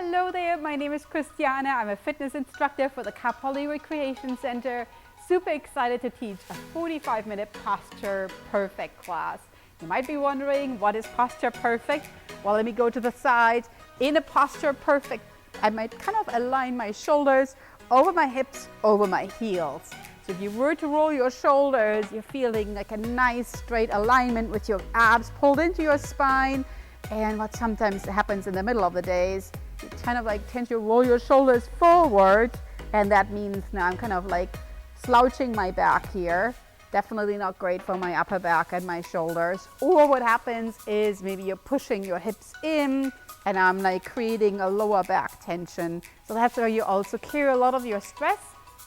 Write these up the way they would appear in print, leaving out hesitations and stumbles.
Hello there, my name is Christiane. I'm a fitness instructor for the Kapolly Recreation Center. Super excited to teach a 45-minute Posture Perfect class. You might be wondering, what is Posture Perfect? Well, let me go to the side. In a Posture Perfect, I might kind of align my shoulders over my hips, over my heels. So if you were to roll your shoulders, you're feeling like a nice straight alignment with your abs pulled into your spine. And what sometimes happens in the middle of the days, you kind of like tend to roll your shoulders forward, and that means now I'm kind of like slouching my back here. Definitely not great for my upper back and my shoulders. Or what happens is maybe you're pushing your hips in and I'm like creating a lower back tension. So that's where you also carry a lot of your stress.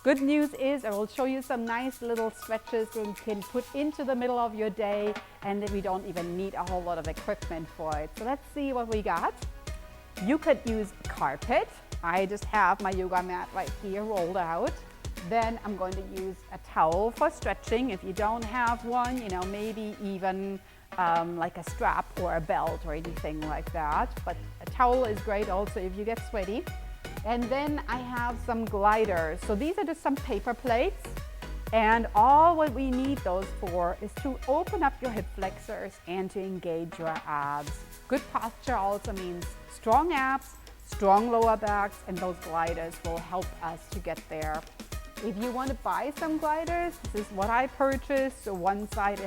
Good news is I will show you some nice little stretches you can put into the middle of your day, and we don't even need a whole lot of equipment for it. So let's see what we got. You could use carpet. I just have my yoga mat right here rolled out. Then I'm going to use a towel for stretching. If you don't have one, maybe even like a strap or a belt or anything like that. But a towel is great also if you get sweaty. And then I have some gliders. So these are just some paper plates. And all what we need those for is to open up your hip flexors and to engage your abs. Good posture also means strong abs, strong lower backs, and those gliders will help us to get there. If you want to buy some gliders, this is what I purchased. So one side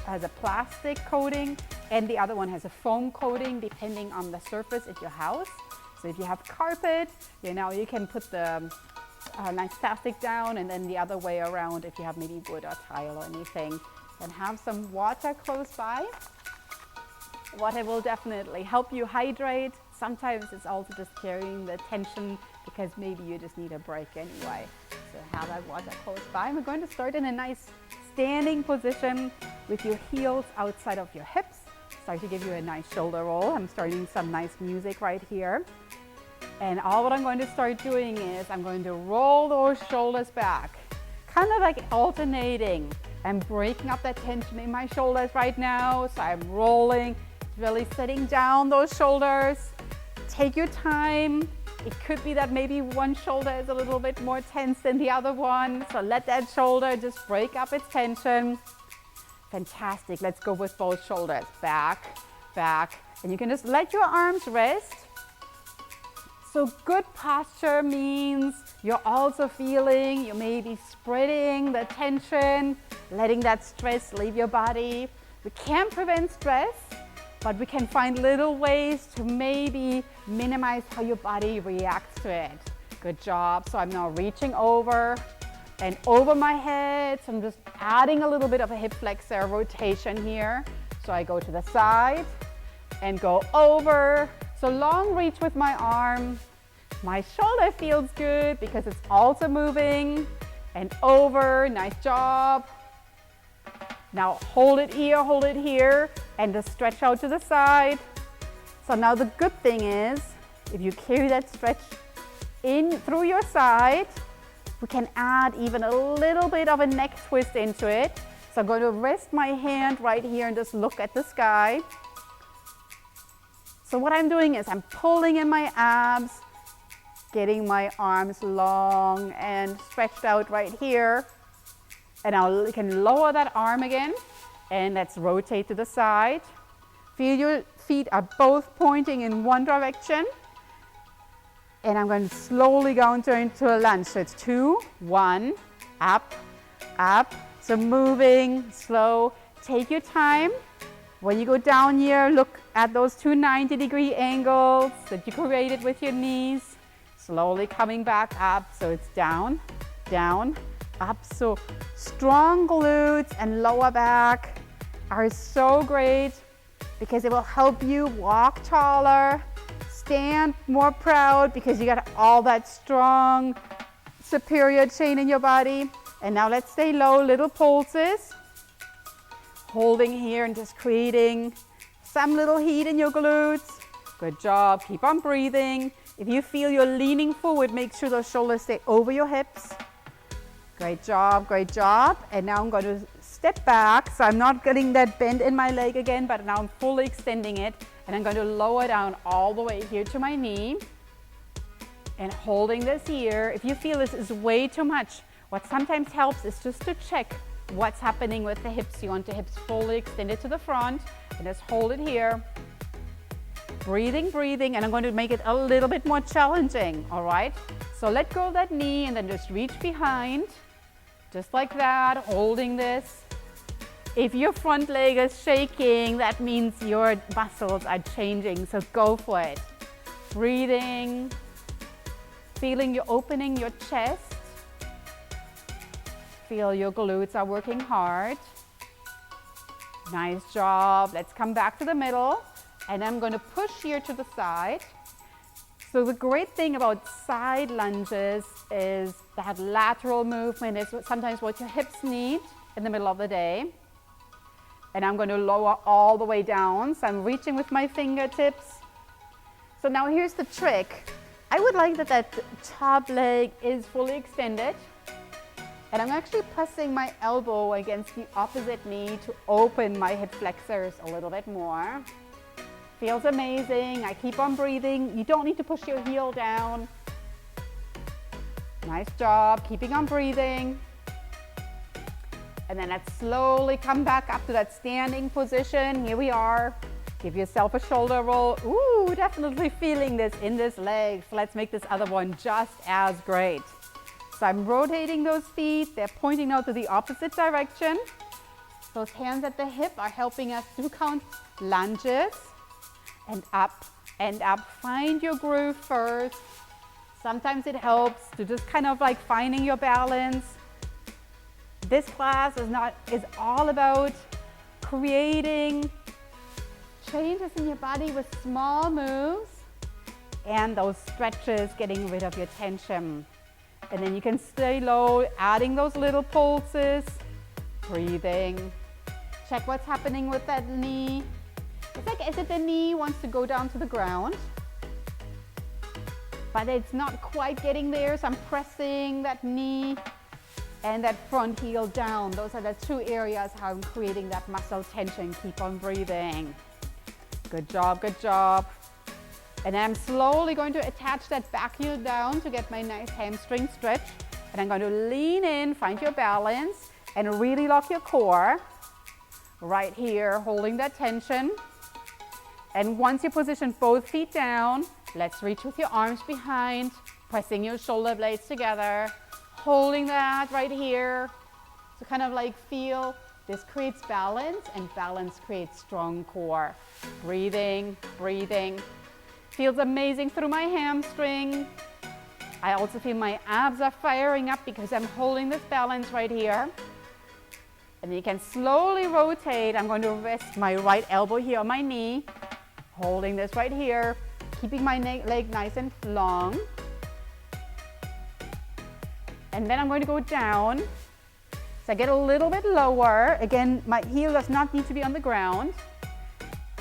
has a plastic coating and the other one has a foam coating depending on the surface at your house. So if you have carpet, you can put the nice plastic down, and then the other way around if you have maybe wood or tile or anything. Then have some water close by. Water will definitely help you hydrate. Sometimes it's also just carrying the tension because maybe you just need a break anyway. So have that water close by. We're going to start in a nice standing position with your heels outside of your hips. Start to give you a nice shoulder roll. I'm starting some nice music right here. And all what I'm going to start doing is I'm going to roll those shoulders back, kind of like alternating. I'm breaking up that tension in my shoulders right now. So I'm rolling, really setting down those shoulders. Take your time. It could be that maybe one shoulder is a little bit more tense than the other one. So let that shoulder just break up its tension. Fantastic. Let's go with both shoulders. Back, back. And you can just let your arms rest. So good posture means you're also feeling, you may be spreading the tension, letting that stress leave your body. We can't prevent stress, but we can find little ways to maybe minimize how your body reacts to it. Good job. So I'm now reaching over and over my head. So I'm just adding a little bit of a hip flexor rotation here. So I go to the side and go over. So long reach with my arm. My shoulder feels good because it's also moving. And over, nice job. Now hold it here, and just stretch out to the side. So now the good thing is, if you carry that stretch in through your side, we can add even a little bit of a neck twist into it. So I'm going to rest my hand right here and just look at the sky. So what I'm doing is I'm pulling in my abs, getting my arms long and stretched out right here. And now you can lower that arm again, and let's rotate to the side. Feel your feet are both pointing in one direction. And I'm going to slowly go into a lunge. So it's 2, 1, up, up. So moving, slow. Take your time. When you go down here, look at those two 90-degree angles that you created with your knees. Slowly coming back up. So it's down, down, up. So strong glutes and lower back are so great because it will help you walk taller, stand more proud because you got all that strong superior chain in your body. And now let's stay low, little pulses. Holding here and just creating some little heat in your glutes. Good job. Keep on breathing. If you feel you're leaning forward, make sure those shoulders stay over your hips. Great job, great job. And now I'm going to step back. So I'm not getting that bend in my leg again, but now I'm fully extending it. And I'm going to lower down all the way here to my knee. And holding this here, if you feel this is way too much, what sometimes helps is just to check what's happening with the hips. You want the hips fully extended to the front, and just hold it here. Breathing, breathing, and I'm going to make it a little bit more challenging, all right? So let go of that knee and then just reach behind, just like that, holding this. If your front leg is shaking, that means your muscles are changing, so go for it. Breathing, feeling you opening your chest. Feel your glutes are working hard. Nice job. Let's come back to the middle. And I'm going to push here to the side. So the great thing about side lunges is that lateral movement is sometimes what your hips need in the middle of the day. And I'm going to lower all the way down. So I'm reaching with my fingertips. So now here's the trick. I would like that top leg is fully extended. And I'm actually pressing my elbow against the opposite knee to open my hip flexors a little bit more. Feels amazing. I keep on breathing. You don't need to push your heel down. Nice job. Keeping on breathing. And then let's slowly come back up to that standing position. Here we are. Give yourself a shoulder roll. Ooh, definitely feeling this in this leg. So let's make this other one just as great. So I'm rotating those feet. They're pointing now to the opposite direction. Those hands at the hip are helping us to count lunges. And up and up. Find your groove first. Sometimes it helps to just kind of like finding your balance. This class is all about creating changes in your body with small moves and those stretches, getting rid of your tension. And then you can stay low, adding those little pulses, breathing. Check what's happening with that knee. It's like as if the knee wants to go down to the ground, but it's not quite getting there. So I'm pressing that knee and that front heel down. Those are the two areas how I'm creating that muscle tension. Keep on breathing. Good job, good job. And I'm slowly going to attach that back heel down to get my nice hamstring stretch. And I'm going to lean in, find your balance, and really lock your core. Right here, holding that tension. And once you position both feet down, let's reach with your arms behind, pressing your shoulder blades together, holding that right here. So kind of like feel this creates balance, and balance creates strong core. Breathing, breathing. Feels amazing through my hamstring. I also feel my abs are firing up because I'm holding this balance right here. And then you can slowly rotate. I'm going to rest my right elbow here on my knee. Holding this right here, keeping my leg nice and long. And then I'm going to go down. So I get a little bit lower. Again, my heel does not need to be on the ground.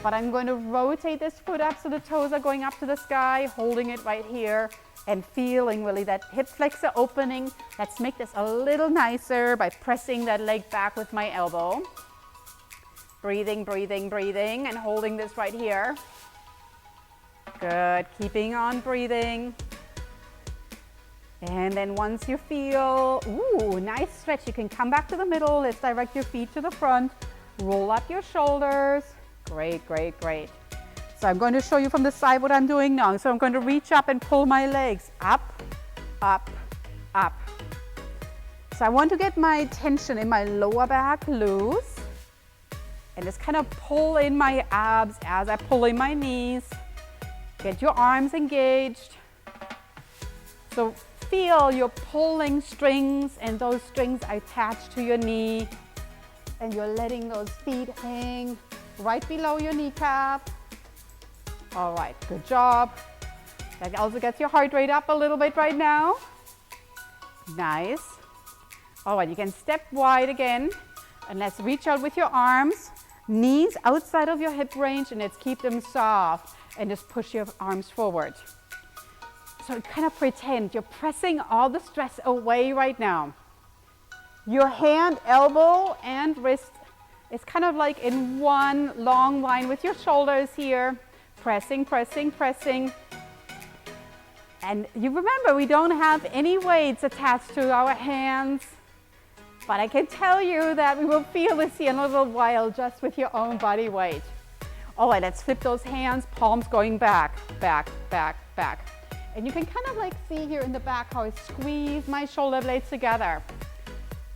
But I'm going to rotate this foot up so the toes are going up to the sky, holding it right here and feeling really that hip flexor opening. Let's make this a little nicer by pressing that leg back with my elbow. Breathing, breathing, breathing, and holding this right here. Good, keeping on breathing. And then once you feel, ooh, nice stretch, you can come back to the middle. Let's direct your feet to the front. Roll up your shoulders. Great, great, great. So I'm going to show you from the side what I'm doing now. So I'm going to reach up and pull my legs up, up, up. So I want to get my tension in my lower back loose. And just kind of pull in my abs as I pull in my knees. Get your arms engaged. So feel you're pulling strings and those strings are attached to your knee. And you're letting those feet hang right below your kneecap. All right, good job. That also gets your heart rate up a little bit right now. Nice. All right, you can step wide again. And let's reach out with your arms. Knees outside of your hip range, and let's keep them soft and just push your arms forward. So kind of pretend you're pressing all the stress away right now. Your hand, elbow, and wrist is kind of like in one long line with your shoulders here. Pressing, pressing, pressing. And you remember, we don't have any weights attached to our hands, but I can tell you that we will feel this here in a little while just with your own body weight. All right, let's flip those hands, palms going back, back, back, back. And you can kind of like see here in the back how I squeeze my shoulder blades together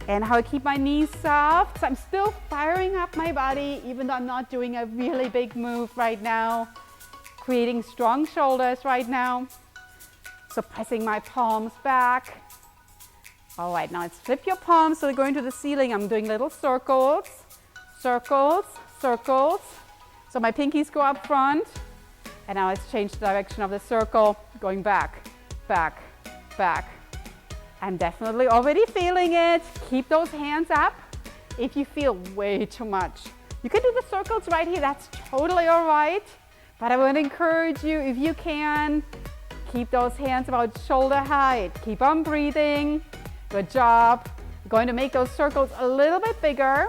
and how I keep my knees soft. So I'm still firing up my body, even though I'm not doing a really big move right now, creating strong shoulders right now. So pressing my palms back. All right, now let's flip your palms so they're going to the ceiling. I'm doing little circles, circles, circles. So my pinkies go up front. And now let's change the direction of the circle, going back, back, back. I'm definitely already feeling it. Keep those hands up if you feel way too much. You can do the circles right here. That's totally all right. But I would encourage you, if you can, keep those hands about shoulder height. Keep on breathing. Good job. I'm going to make those circles a little bit bigger.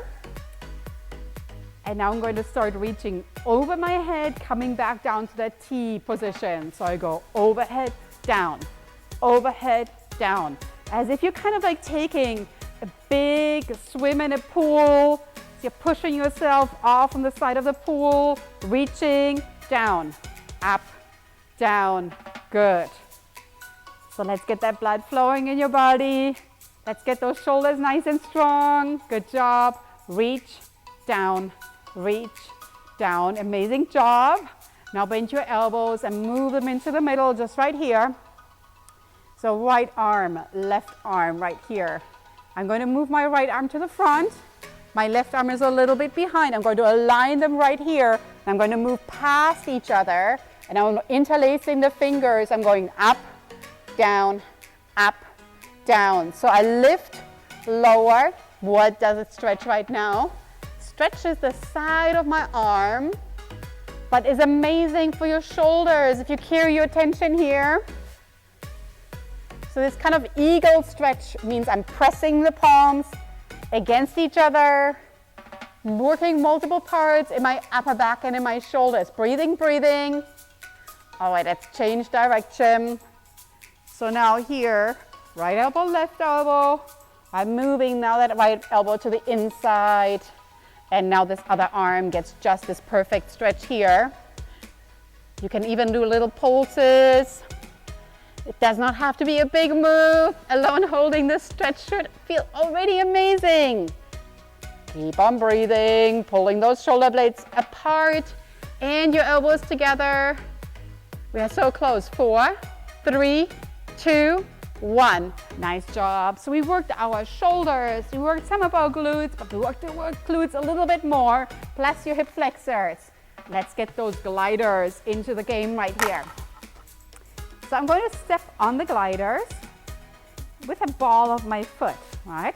And now I'm going to start reaching over my head, coming back down to that T position. So I go overhead, down, as if you're kind of like taking a big swim in a pool. So you're pushing yourself off on the side of the pool, reaching down, up, down. Good. So let's get that blood flowing in your body. Let's get those shoulders nice and strong. Good job. Reach down, reach down. Amazing job. Now bend your elbows and move them into the middle, just right here. So right arm, left arm right here. I'm going to move my right arm to the front. My left arm is a little bit behind. I'm going to align them right here. I'm going to move past each other. And I'm interlacing the fingers. I'm going up, down, up, down. So I lift, lower. What does it stretch right now? Stretches the side of my arm, but is amazing for your shoulders if you carry your tension here. So this kind of eagle stretch means I'm pressing the palms against each other, working multiple parts in my upper back and in my shoulders. Breathing, breathing. All right, let's change direction. So now here, right elbow, left elbow. I'm moving now that right elbow to the inside. And now this other arm gets just this perfect stretch here. You can even do little pulses. It does not have to be a big move. Alone holding this stretch should feel already amazing. Keep on breathing, pulling those shoulder blades apart and your elbows together. We are so close. 4, 3, 2, 1. Nice job. So we worked our shoulders, we worked some of our glutes, but we worked the glutes a little bit more, plus your hip flexors. Let's get those gliders into the game right here. So I'm going to step on the gliders with a ball of my foot, right?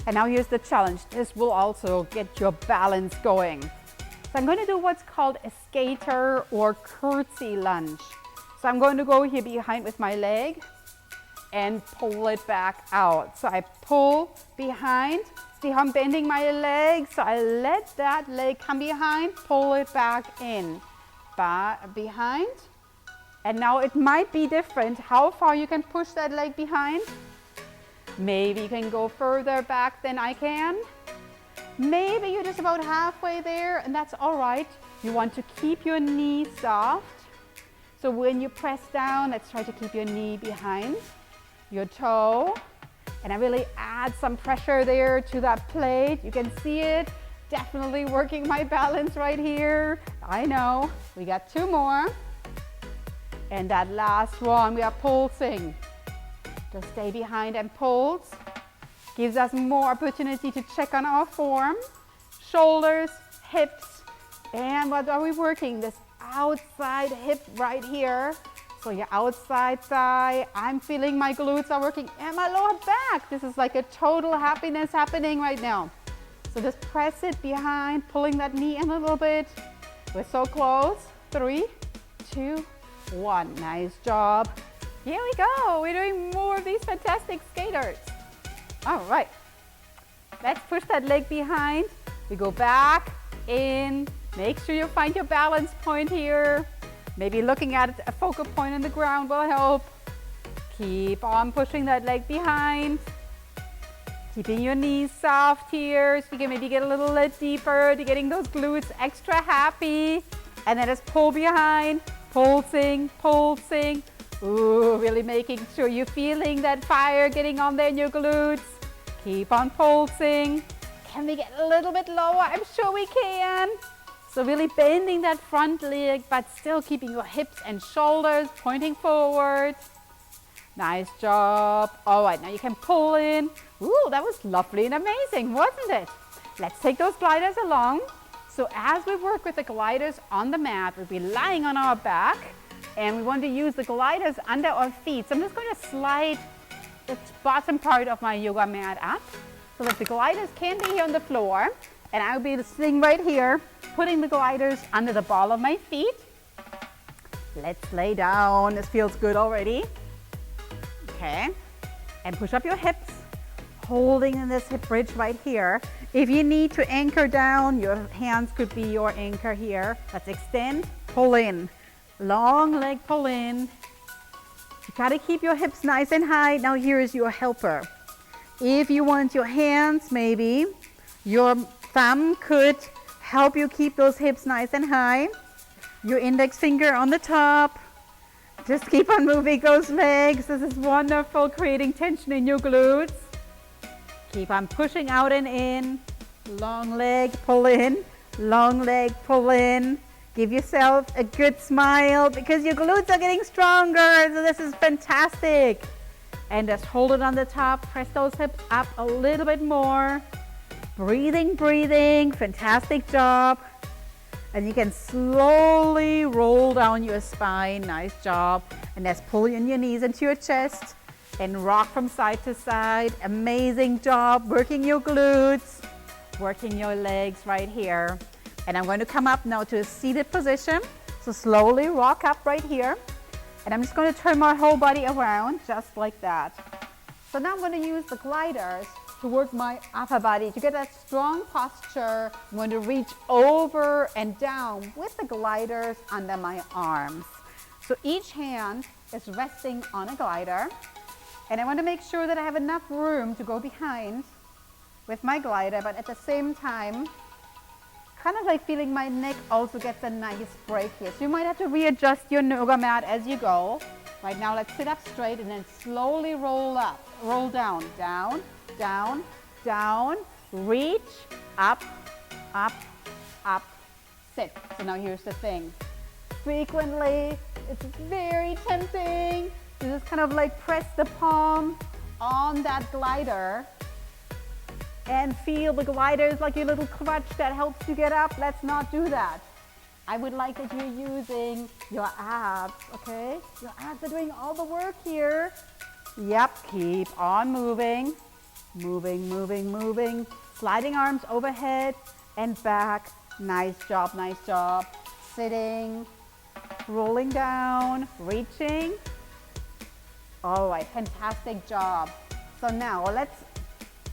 And now here's the challenge. This will also get your balance going. So I'm going to do what's called a skater or curtsy lunge. So I'm going to go here behind with my leg and pull it back out. So I pull behind. See how I'm bending my leg? So I let that leg come behind, pull it back in. Behind. And now it might be different how far you can push that leg behind. Maybe you can go further back than I can. Maybe you're just about halfway there, and that's all right. You want to keep your knee soft. So when you press down, let's try to keep your knee behind your toe. And I really add some pressure there to that plate. You can see it. Definitely working my balance right here. I know. We got 2 more. And that last one, we are pulsing. Just stay behind and pulse. Gives us more opportunity to check on our form. Shoulders, hips, and what are we working? This outside hip right here. So your outside thigh, I'm feeling my glutes are working, and my lower back. This is like a total happiness happening right now. So just press it behind, pulling that knee in a little bit. We're so close. 3, 2, 1. Nice job. Here we go. We're doing more of these fantastic skaters. All right. Let's push that leg behind. We go back in. Make sure you find your balance point here. Maybe looking at a focal point on the ground will help. Keep on pushing that leg behind. Keeping your knees soft here, so you can maybe get a little bit deeper to getting those glutes extra happy. And then just pull behind, pulsing, pulsing. Ooh, really making sure you're feeling that fire getting on there in your glutes. Keep on pulsing. Can we get a little bit lower? I'm sure we can. So really bending that front leg, but still keeping your hips and shoulders pointing forward. Nice job. All right, now you can pull in. Ooh, that was lovely and amazing, wasn't it? Let's take those gliders along. So as we work with the gliders on the mat, we'll be lying on our back, and we want to use the gliders under our feet. So I'm just going to slide the bottom part of my yoga mat up so that the gliders can be here on the floor, and I'll be sitting right here, putting the gliders under the ball of my feet. Let's lay down. This feels good already. Okay, and push up your hips, holding in this hip bridge right here. If you need to anchor down, your hands could be your anchor here. Let's extend, pull in, long leg pull in. You gotta keep your hips nice and high. Now here is your helper. If you want your hands, maybe your thumb could help you keep those hips nice and high. Your index finger on the top. Just keep on moving those legs. This is wonderful, creating tension in your glutes. Keep on pushing out and in. Long leg, pull in. Long leg, pull in. Give yourself a good smile because your glutes are getting stronger. So this is fantastic. And just hold it on the top. Press those hips up a little bit more. Breathing, breathing. Fantastic job. And you can slowly roll down your spine. Nice job. And just pull in your knees into your chest and rock from side to side. Amazing job. Working your glutes, working your legs right here. And I'm going to come up now to a seated position. So slowly rock up right here. And I'm just going to turn my whole body around just like that. So now I'm going to use the gliders to work my upper body. To get that strong posture, I'm going to reach over and down with the gliders under my arms. So each hand is resting on a glider, and I want to make sure that I have enough room to go behind with my glider, but at the same time, kind of like feeling my neck also gets a nice break here. So you might have to readjust your yoga mat as you go. Right now, let's sit up straight and then slowly roll up, roll down, down, down, down, reach, up, up, up, sit. So now here's the thing. Frequently, it's very tempting to just kind of like press the palm on that glider and feel the glider is like your little crutch that helps you get up. Let's not do that. I would like that you're using your abs, okay? Your abs are doing all the work here. Yep, keep on moving. Moving, moving, moving. Sliding arms overhead and back. Nice job, nice job. Sitting, rolling down, reaching. All right, fantastic job. So now let's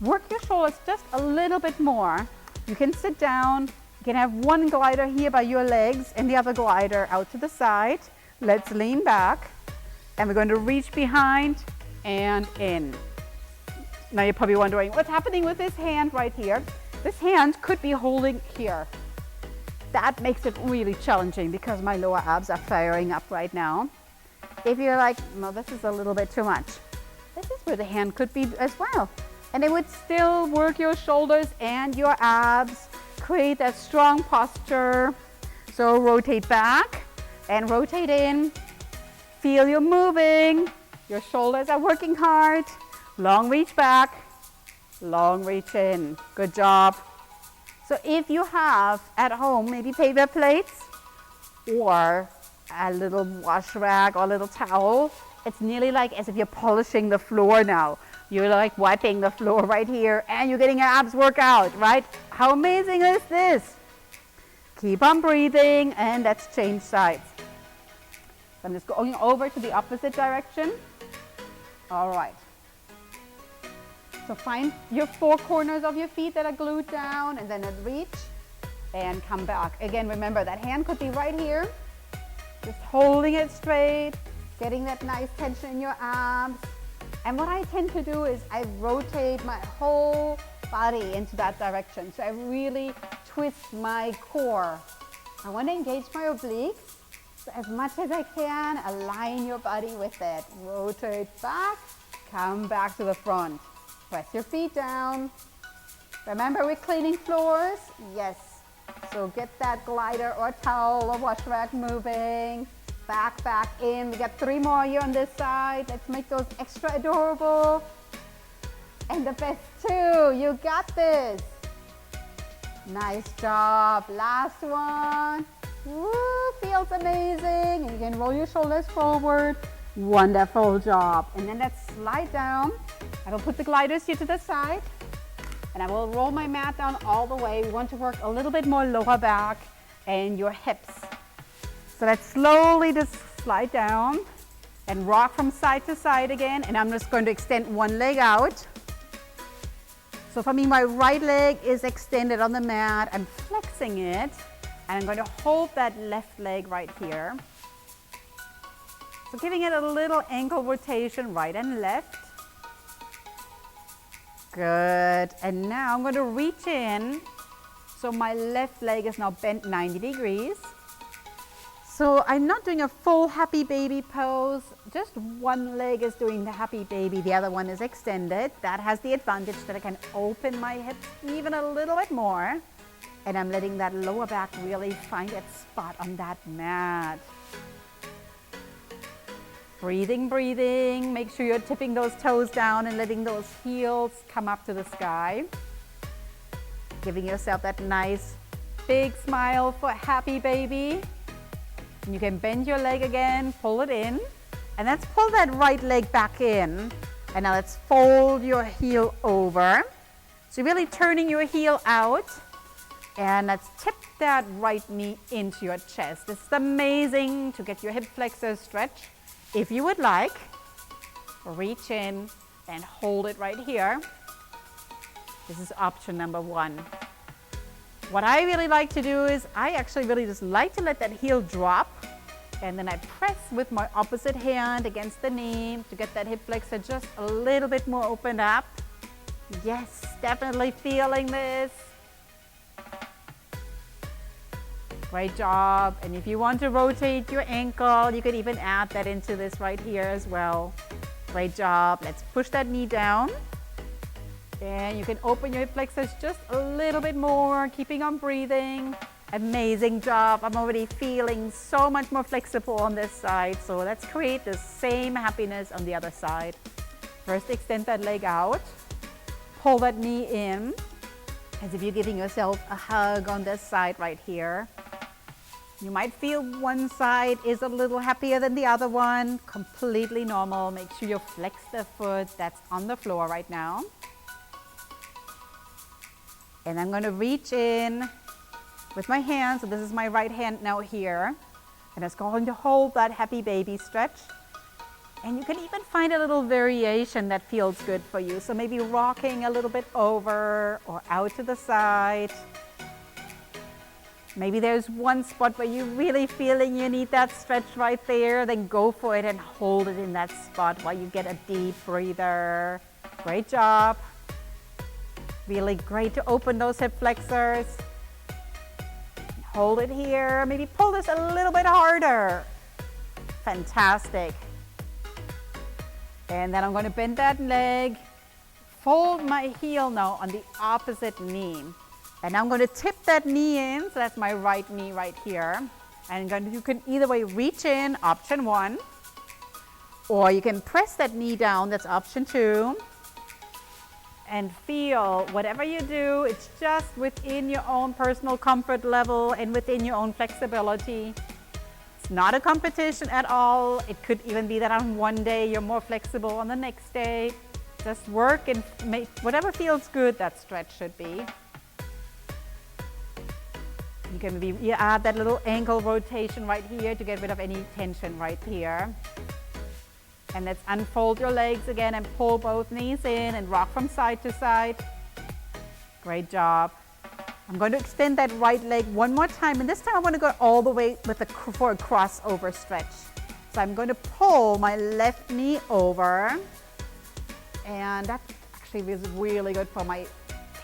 work your shoulders just a little bit more. You can sit down. You can have one glider here by your legs and the other glider out to the side. Let's lean back. And we're going to reach behind and in. Now you're probably wondering what's happening with this hand right here. This hand could be holding here. That makes it really challenging because my lower abs are firing up right now. If you're like, no, this is a little bit too much, this is where the hand could be as well. And it would still work your shoulders and your abs, create that strong posture. So rotate back and rotate in. Feel you're moving. Your shoulders are working hard. Long reach back, long reach in. Good job. So if you have at home maybe paper plates or a little wash rag or a little towel, it's nearly like as if you're polishing the floor now. You're like wiping the floor right here and you're getting an abs workout, right? How amazing is this? Keep on breathing and let's change sides. So I'm just going over to the opposite direction. All right. So find your four corners of your feet that are glued down and then reach and come back. Again, remember that hand could be right here. Just holding it straight, getting that nice tension in your arms. And what I tend to do is I rotate my whole body into that direction. So I really twist my core. I want to engage my obliques. So as much as I can, align your body with it. Rotate back, come back to the front. Press your feet down. Remember, we're cleaning floors? Yes. So get that glider or towel or wash rag moving. Back, back in. We got 3 more here on this side. Let's make those extra adorable. And the best 2. You got this. Nice job. Last one. Woo, feels amazing. And you can roll your shoulders forward. Wonderful job. And then let's slide down. I will put the gliders here to the side. And I will roll my mat down all the way. We want to work a little bit more lower back and your hips. So let's slowly just slide down and rock from side to side again. And I'm just going to extend one leg out. So for me, my right leg is extended on the mat. I'm flexing it. And I'm going to hold that left leg right here. So giving it a little ankle rotation right and left. Good. And now I'm going to reach in. So my left leg is now bent 90 degrees. So I'm not doing a full happy baby pose. Just one leg is doing the happy baby. The other one is extended. That has the advantage that I can open my hips even a little bit more. And I'm letting that lower back really find its spot on that mat. Breathing, breathing. Make sure you're tipping those toes down and letting those heels come up to the sky. Giving yourself that nice big smile for happy baby. And you can bend your leg again, pull it in. And let's pull that right leg back in. And now let's fold your heel over. So really turning your heel out. And let's tip that right knee into your chest. This is amazing to get your hip flexors stretched. If you would like, reach in and hold it right here. This is option number 1. What I really like to do is I actually really just like to let that heel drop, and then I press with my opposite hand against the knee to get that hip flexor just a little bit more opened up. Yes, definitely feeling this. Great job. And if you want to rotate your ankle, you could even add that into this right here as well. Great job. Let's push that knee down. And you can open your hip flexors just a little bit more, keeping on breathing. Amazing job. I'm already feeling so much more flexible on this side. So let's create the same happiness on the other side. First, extend that leg out. Pull that knee in, as if you're giving yourself a hug on this side right here. You might feel one side is a little happier than the other one. Completely normal. Make sure you flex the foot that's on the floor right now. And I'm going to reach in with my hand. So this is my right hand now here. And it's going to hold that happy baby stretch. And you can even find a little variation that feels good for you. So maybe rocking a little bit over or out to the side. Maybe there's one spot where you're really feeling you need that stretch right there. Then go for it and hold it in that spot while you get a deep breather. Great job. Really great to open those hip flexors. Hold it here. Maybe pull this a little bit harder. Fantastic. And then I'm going to bend that leg. Fold my heel now on the opposite knee. And I'm going to tip that knee in. So that's my right knee right here. And you can either way reach in, option 1. Or you can press that knee down, that's option 2. And feel whatever you do, it's just within your own personal comfort level and within your own flexibility. It's not a competition at all. It could even be that on one day you're more flexible on the next day. Just work and make whatever feels good, that stretch should be. You can maybe add that little ankle rotation right here to get rid of any tension right here. And let's unfold your legs again and pull both knees in and rock from side to side. Great job. I'm going to extend that right leg one more time, and this time I want to go all the way for a crossover stretch. So I'm going to pull my left knee over, and that actually is really good for my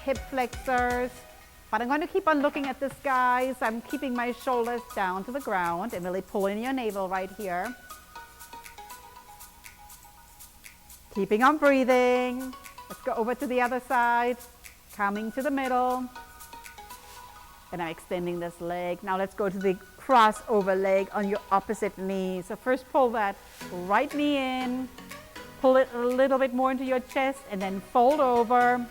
hip flexors. But I'm going to keep on looking at this, guys. I'm keeping my shoulders down to the ground and really pulling your navel right here. Keeping on breathing. Let's go over to the other side, coming to the middle. And I'm extending this leg. Now let's go to the crossover leg on your opposite knee. So first pull that right knee in, pull it a little bit more into your chest, and then fold over.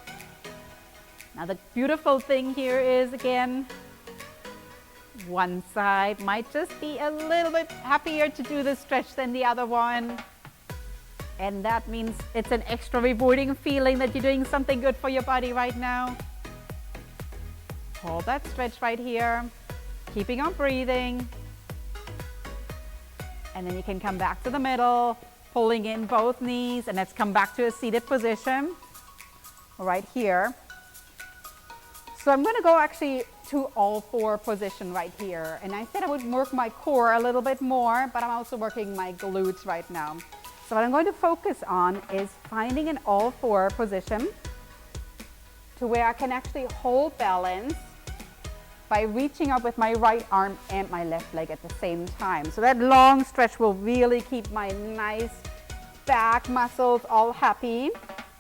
Now the beautiful thing here is, again, one side might just be a little bit happier to do this stretch than the other one. And that means it's an extra rewarding feeling that you're doing something good for your body right now. Hold that stretch right here, keeping on breathing. And then you can come back to the middle, pulling in both knees, and let's come back to a seated position right here. So I'm going to go actually to all four position right here. And I said I would work my core a little bit more, but I'm also working my glutes right now. So what I'm going to focus on is finding an all four position to where I can actually hold balance by reaching up with my right arm and my left leg at the same time. So that long stretch will really keep my nice back muscles all happy.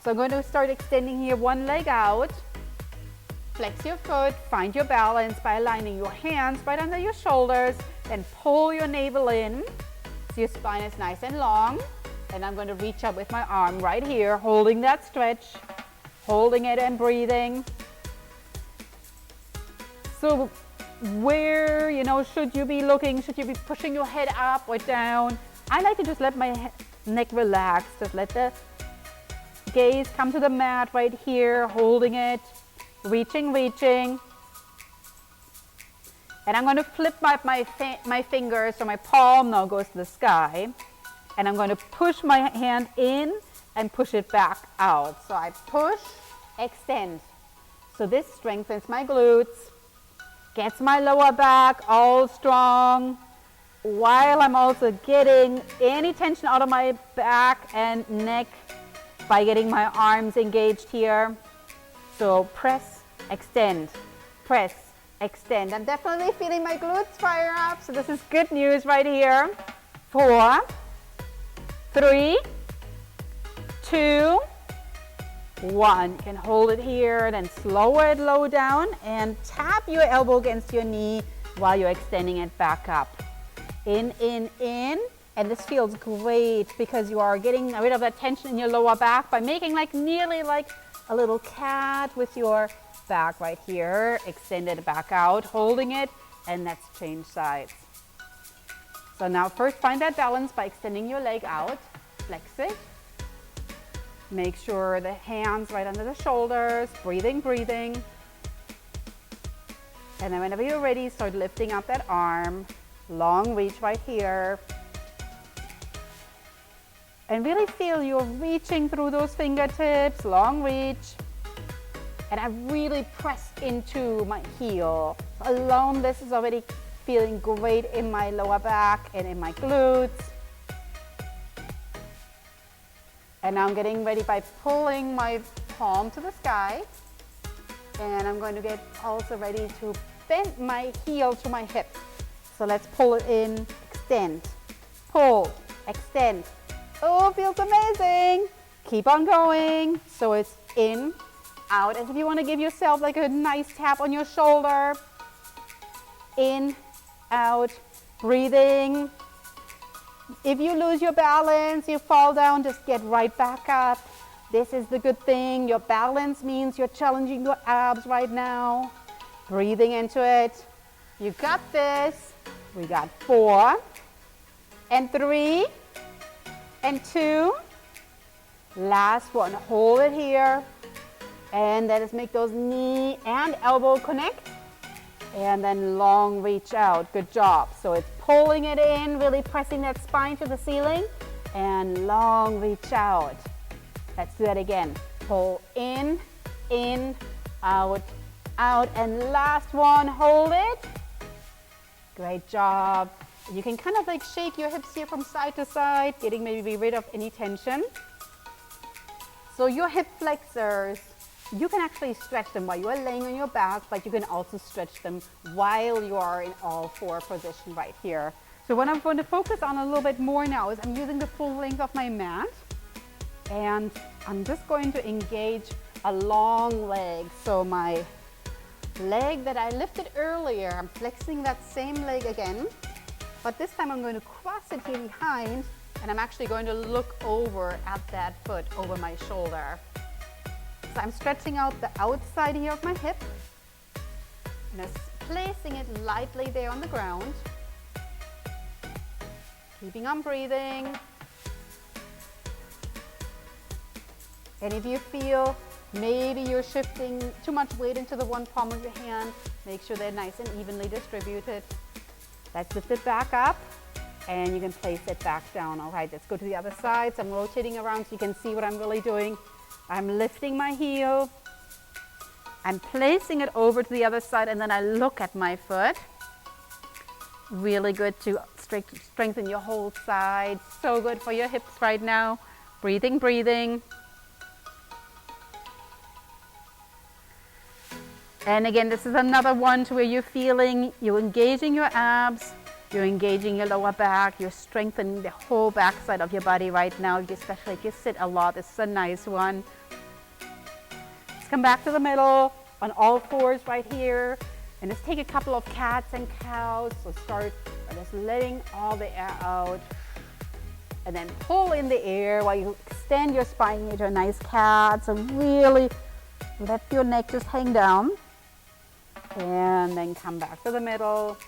So I'm going to start extending here one leg out. Flex your foot, find your balance by aligning your hands right under your shoulders, then pull your navel in so your spine is nice and long. And I'm going to reach up with my arm right here, holding that stretch, holding it and breathing. So where, should you be looking? Should you be pushing your head up or down? I like to just let my neck relax, just let the gaze come to the mat right here, holding it. Reaching. And I'm going to flip my fingers, so my palm now goes to the sky. And I'm going to push my hand in and push it back out. So I push, extend. So this strengthens my glutes, gets my lower back all strong, while I'm also getting any tension out of my back and neck by getting my arms engaged here. So press, extend, press, extend. I'm definitely feeling my glutes fire up, so this is good news right here. 4, 3, 2, 1. You can hold it here, then slow it low down and tap your elbow against your knee while you're extending it back up. In. And this feels great because you are getting rid of that tension in your lower back by making nearly like a little cat with your back right here. Extend it back out, holding it, and let's change sides. So now first find that balance by extending your leg out, flex it. Make sure the hands right under the shoulders, breathing. And then whenever you're ready, start lifting up that arm, long reach right here. And really feel you're reaching through those fingertips, long reach. And I really press into my heel. Alone, this is already feeling great in my lower back and in my glutes. And now I'm getting ready by pulling my palm to the sky. And I'm going to get also ready to bend my heel to my hip. So let's pull it in, extend, pull, extend. Oh, feels amazing. Keep on going. So it's in, out. As if you want to give yourself like a nice tap on your shoulder. In, out, breathing. If you lose your balance, you fall down, just get right back up. This is the good thing. Your balance means you're challenging your abs right now. Breathing into it. You got this. We got 4 and 3 and 2. Last one. Hold it here. And let us make those knee and elbow connect. And then long reach out. Good job. So it's pulling it in, really pressing that spine to the ceiling. And long reach out. Let's do that again. Pull in, out, out, and last one, hold it. Great job. You can kind of like shake your hips here from side to side, getting maybe rid of any tension. So your hip flexors, you can actually stretch them while you are laying on your back, but you can also stretch them while you are in all four position right here. So what I'm going to focus on a little bit more now is I'm using the full length of my mat, and I'm just going to engage a long leg. So my leg that I lifted earlier, I'm flexing that same leg again, but this time I'm going to cross it here behind, and I'm actually going to look over at that foot over my shoulder. So I'm stretching out the outside here of my hip, and just placing it lightly there on the ground. Keeping on breathing. And if you feel maybe you're shifting too much weight into the one palm of your hand, make sure they're nice and evenly distributed. Let's lift it back up, and you can place it back down. All right, let's go to the other side. So I'm rotating around so you can see what I'm really doing. I'm lifting my heel. I'm placing it over to the other side, and then I look at my foot. Really good to strengthen your whole side. So good for your hips right now. Breathing, breathing. And again, this is another one to where you're engaging your abs, you're engaging your lower back, you're strengthening the whole backside of your body right now, especially if you sit a lot. This is a nice one. Let's come back to the middle on all fours right here. And let's take a couple of cats and cows. So start by just letting all the air out. And then pull in the air while you extend your spine into a nice cat. So really let your neck just hang down. And then come back to the middle.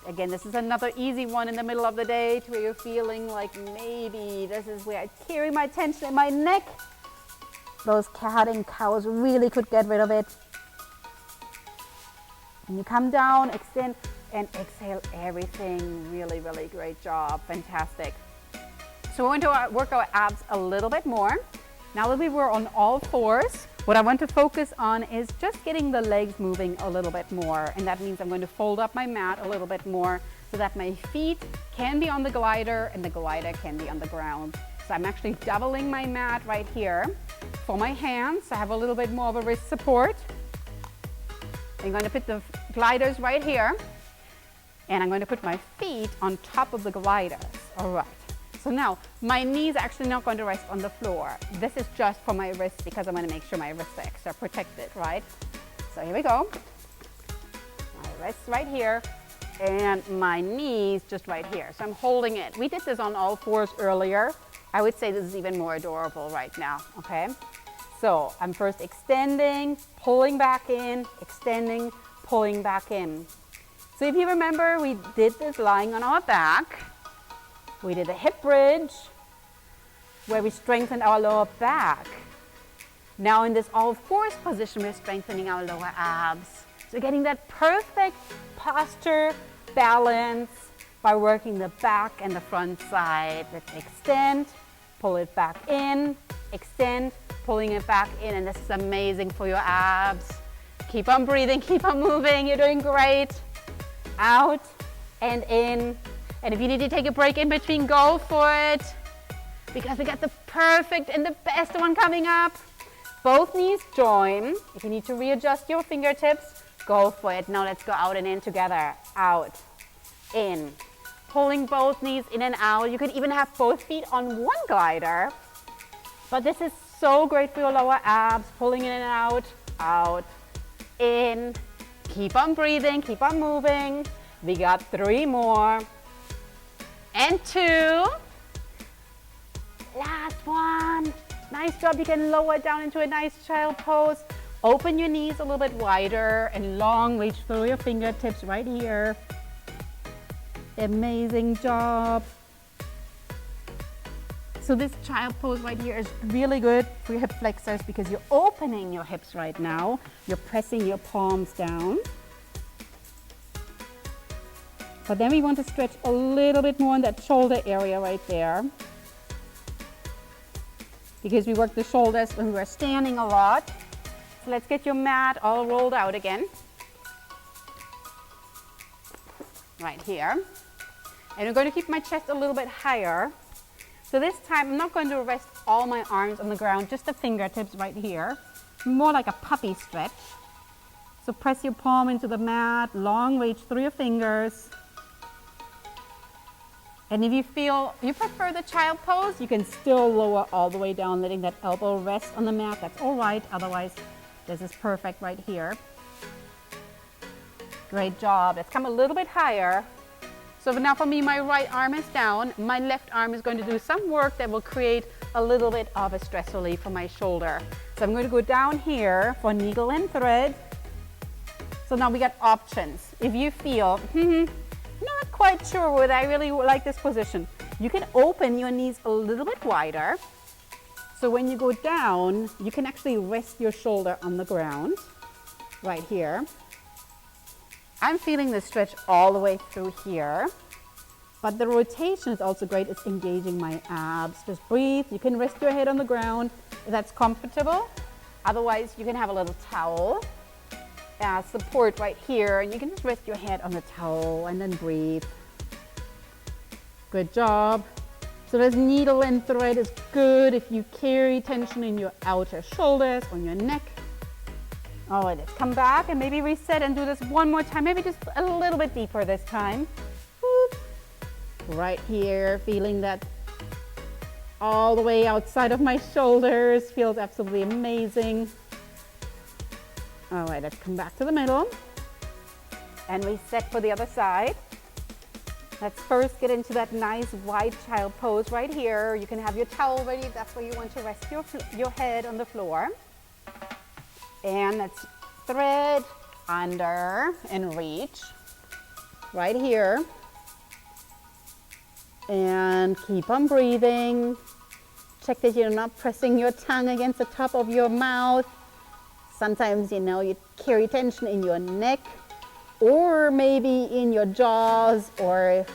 Again, this is another easy one in the middle of the day to where you're feeling like maybe this is where I carry my tension in my neck. Those cat and cows really could get rid of it. And you come down, extend, and exhale everything. Really, really great job. Fantastic. So we're going to work our abs a little bit more. Now that we were on all fours, what I want to focus on is just getting the legs moving a little bit more. And that means I'm going to fold up my mat a little bit more so that my feet can be on the glider and the glider can be on the ground. So I'm actually doubling my mat right here. For my hands, I have a little bit more of a wrist support. I'm going to put the gliders right here, and I'm going to put my feet on top of the gliders. All right. So now my knees are actually not going to rest on the floor. This is just for my wrists because I'm going to make sure my wrists are extra protected, right? So here we go. My wrists right here, and my knees just right here. So I'm holding it. We did this on all fours earlier. I would say this is even more adorable right now, okay? So I'm first extending, pulling back in, extending, pulling back in. So if you remember, we did this lying on our back. We did a hip bridge where we strengthened our lower back. Now in this all fours position, we're strengthening our lower abs. So getting that perfect posture balance by working the back and the front side. Let's extend, pull it back in, extend, pulling it back in, and this is amazing for your abs. Keep on breathing, keep on moving, you're doing great. Out and in. And if you need to take a break in between, go for it. Because we got the perfect and the best one coming up. Both knees join. If you need to readjust your fingertips, go for it. Now let's go out and in together. Out, in. Pulling both knees in and out. You could even have both feet on one glider. But this is so great for your lower abs. Pulling in and out, in. Keep on breathing, keep on moving. We got 3 more. And 2. Last one. Nice job. You can lower it down into a nice child pose. Open your knees a little bit wider and long. Reach through your fingertips right here. Amazing job. So this child pose right here is really good for your hip flexors because you're opening your hips right now. You're pressing your palms down. But then we want to stretch a little bit more in that shoulder area right there. Because we work the shoulders when we're standing a lot. so let's get your mat all rolled out again. Right here. And I'm going to keep my chest a little bit higher. So this time I'm not going to rest all my arms on the ground, just the fingertips right here. More like a puppy stretch. So press your palm into the mat, long reach through your fingers. And if you feel you prefer the child pose, you can still lower all the way down, letting that elbow rest on the mat. That's all right. Otherwise, this is perfect right here. Great job. Let's come a little bit higher. So now for me, my right arm is down. My left arm is going to do some work that will create a little bit of a stress relief for my shoulder. So I'm going to go down here for needle and thread. So now we got options. If you feel, not quite sure whether I really like this position, you can open your knees a little bit wider. So when you go down, you can actually rest your shoulder on the ground, right here. I'm feeling the stretch all the way through here. But the rotation is also great. It's engaging my abs. Just breathe. You can rest your head on the ground if that's comfortable. Otherwise, you can have a little towel. Support right here, and you can just rest your head on the towel and then breathe. Good job. So this needle and thread is good if you carry tension in your outer shoulders, on your neck. All right, let's come back and maybe reset and do this one more time, maybe just a little bit deeper this time. Whoop. Right here, feeling that all the way outside of my shoulders, feels absolutely amazing. All right, let's come back to the middle and reset for the other side. Let's first get into that nice wide child pose right here. You can have your towel ready if that's where you want to rest your head on the floor. And let's thread under and reach right here. And keep on breathing. Check that you're not pressing your tongue against the top of your mouth. Sometimes, you carry tension in your neck or maybe in your jaws or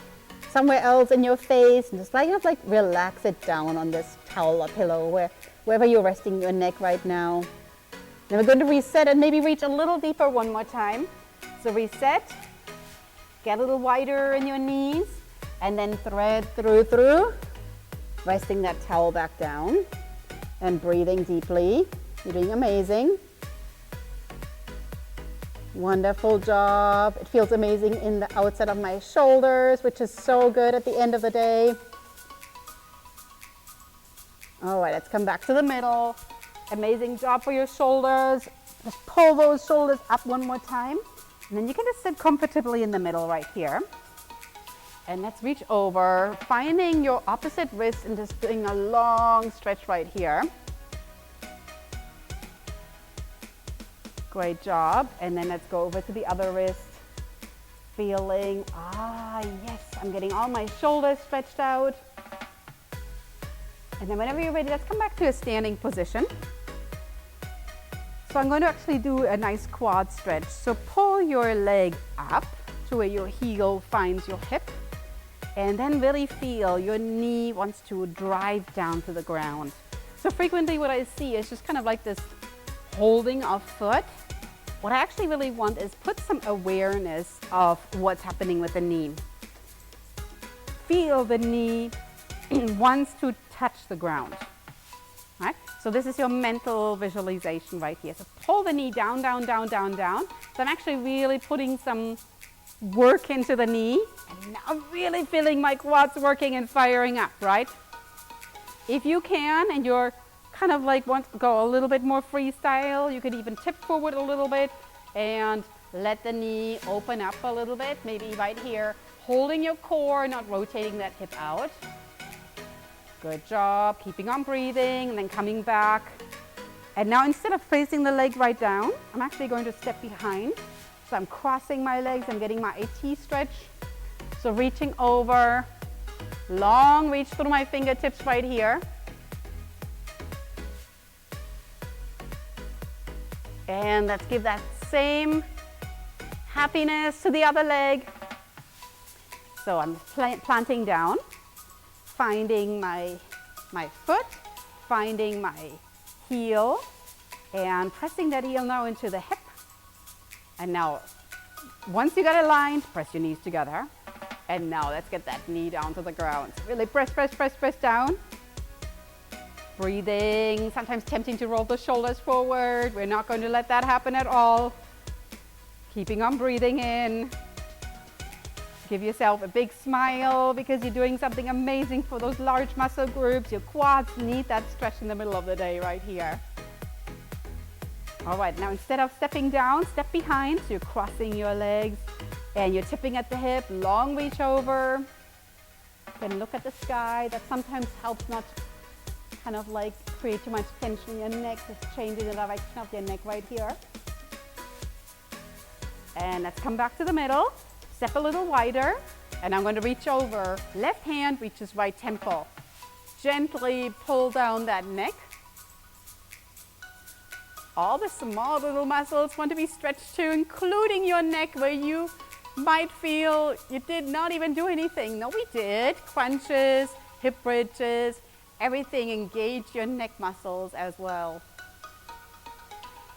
somewhere else in your face. And just like relax it down on this towel or pillow, wherever you're resting your neck right now. Then we're going to reset and maybe reach a little deeper one more time. So reset, get a little wider in your knees, and then thread through, resting that towel back down and breathing deeply. You're doing amazing. Wonderful job. It feels amazing in the outside of my shoulders, which is so good at the end of the day. All right, let's come back to the middle. Amazing job for your shoulders. Just pull those shoulders up one more time. And then you can just sit comfortably in the middle right here. And let's reach over, finding your opposite wrist and just doing a long stretch right here. Great job. And then let's go over to the other wrist. Feeling, yes, I'm getting all my shoulders stretched out. And then whenever you're ready, let's come back to a standing position. So I'm going to actually do a nice quad stretch. So pull your leg up to where your heel finds your hip. And then really feel your knee wants to drive down to the ground. So frequently what I see is just kind of like this holding of foot. What I actually really want is put some awareness of what's happening with the knee. Feel the knee wants to touch the ground. Right? So this is your mental visualization right here. So pull the knee down, down, down, down, down. So I'm actually really putting some work into the knee. And now I'm really feeling my quads working and firing up, right? If you can, and you're kind of like want to go a little bit more freestyle, you could even tip forward a little bit and let the knee open up a little bit, maybe right here, holding your core, not rotating that hip out. Good job, keeping on breathing and then coming back. And now instead of placing the leg right down, I'm actually going to step behind. So I'm crossing my legs, I'm getting my AT stretch. So reaching over, long reach through my fingertips right here. And let's give that same happiness to the other leg. So I'm planting down, finding my foot, finding my heel, And pressing that heel now into the hip. And now, once you got it aligned, press your knees together. And now let's get that knee down to the ground. Really press, press, press, press down. Breathing, sometimes tempting to roll the shoulders forward. We're not going to let that happen at all. Keeping on breathing in. Give yourself a big smile because you're doing something amazing for those large muscle groups. Your quads need that stretch in the middle of the day right here. All right, now instead of stepping down, step behind. So you're crossing your legs and you're tipping at the hip, long reach over. You can look at the sky. That sometimes helps not kind of like create too much tension in your neck. Just changing the direction of your neck right here. And let's come back to the middle. Step a little wider, and I'm going to reach over. Left hand reaches right temple. Gently pull down that neck. All the small little muscles want to be stretched too, including your neck where you might feel you did not even do anything. No, we did. Crunches, hip bridges, everything. Engage your neck muscles as well.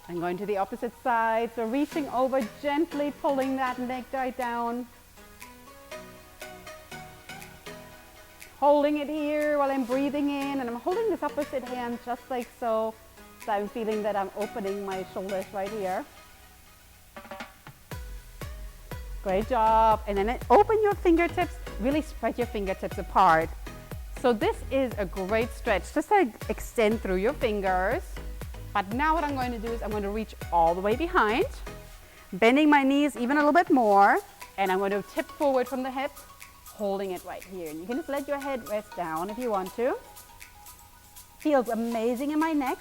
I'm going to the opposite side, so reaching over, gently pulling that neck right down. Holding it here while I'm breathing in, and I'm holding this opposite hand just like so. So I'm feeling that I'm opening my shoulders right here. Great job. And then open your fingertips, really spread your fingertips apart. So this is a great stretch. Just like extend through your fingers. But now what I'm going to do is I'm going to reach all the way behind, bending my knees even a little bit more, and I'm going to tip forward from the hip, holding it right here. And you can just let your head rest down if you want to. Feels amazing in my neck,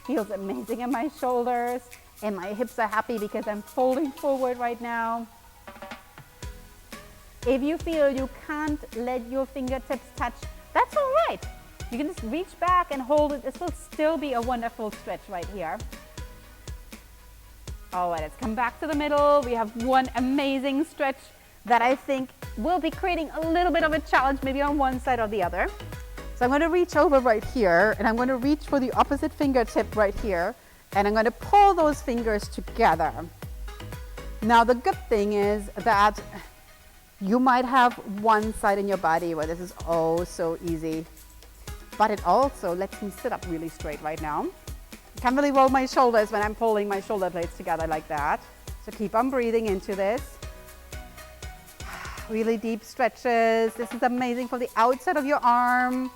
feels amazing in my shoulders, and my hips are happy because I'm folding forward right now. If you feel you can't let your fingertips touch, that's all right. You can just reach back and hold it. This will still be a wonderful stretch right here. All right, let's come back to the middle. We have one amazing stretch that I think will be creating a little bit of a challenge, maybe on one side or the other. So I'm going to reach over right here, and I'm going to reach for the opposite fingertip right here, and I'm going to pull those fingers together. Now, the good thing is that you might have one side in your body where this is oh so easy. But it also lets me sit up really straight right now. I can't really roll my shoulders when I'm pulling my shoulder blades together like that. So keep on breathing into this. Really deep stretches. This is amazing for the outside of your arm.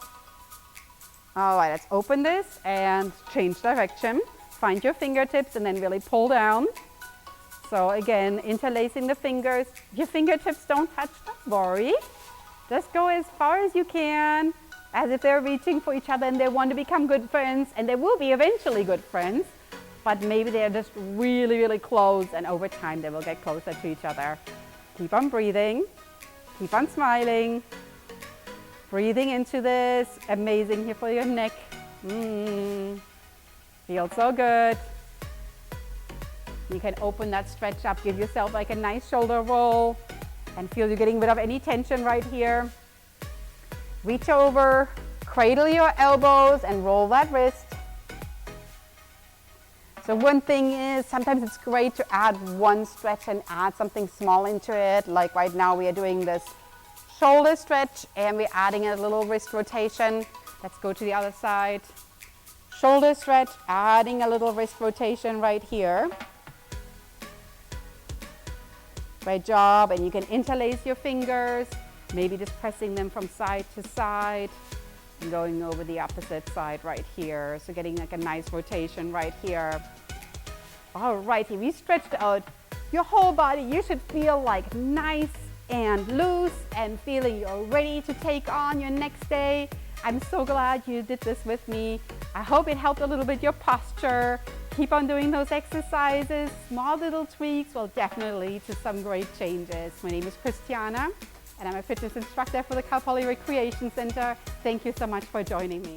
All right, let's open this and change direction. Find your fingertips and then really pull down. So again, interlacing the fingers. If your fingertips don't touch, don't worry. Just go as far as you can, as if they're reaching for each other and they want to become good friends, and they will be eventually good friends, but maybe they're just really, really close, and over time they will get closer to each other. Keep on breathing, keep on smiling, breathing into this. Amazing here for your neck. Feels so good. You can open that stretch up, give yourself like a nice shoulder roll, and feel you're getting rid of any tension right here. Reach over, cradle your elbows, and roll that wrist. So one thing is, sometimes it's great to add one stretch and add something small into it. Like right now we are doing this shoulder stretch and we're adding a little wrist rotation. Let's go to the other side. Shoulder stretch, adding a little wrist rotation right here. Great job, and you can interlace your fingers. Maybe just pressing them from side to side and going over the opposite side right here. So getting like a nice rotation right here. All right, if you stretched out your whole body, you should feel like nice and loose and feeling you're ready to take on your next day. I'm so glad you did this with me. I hope it helped a little bit your posture. Keep on doing those exercises. Small little tweaks will definitely lead to some great changes. My name is Christiane, and I'm a fitness instructor for the Cal Poly Recreation Center. Thank you so much for joining me.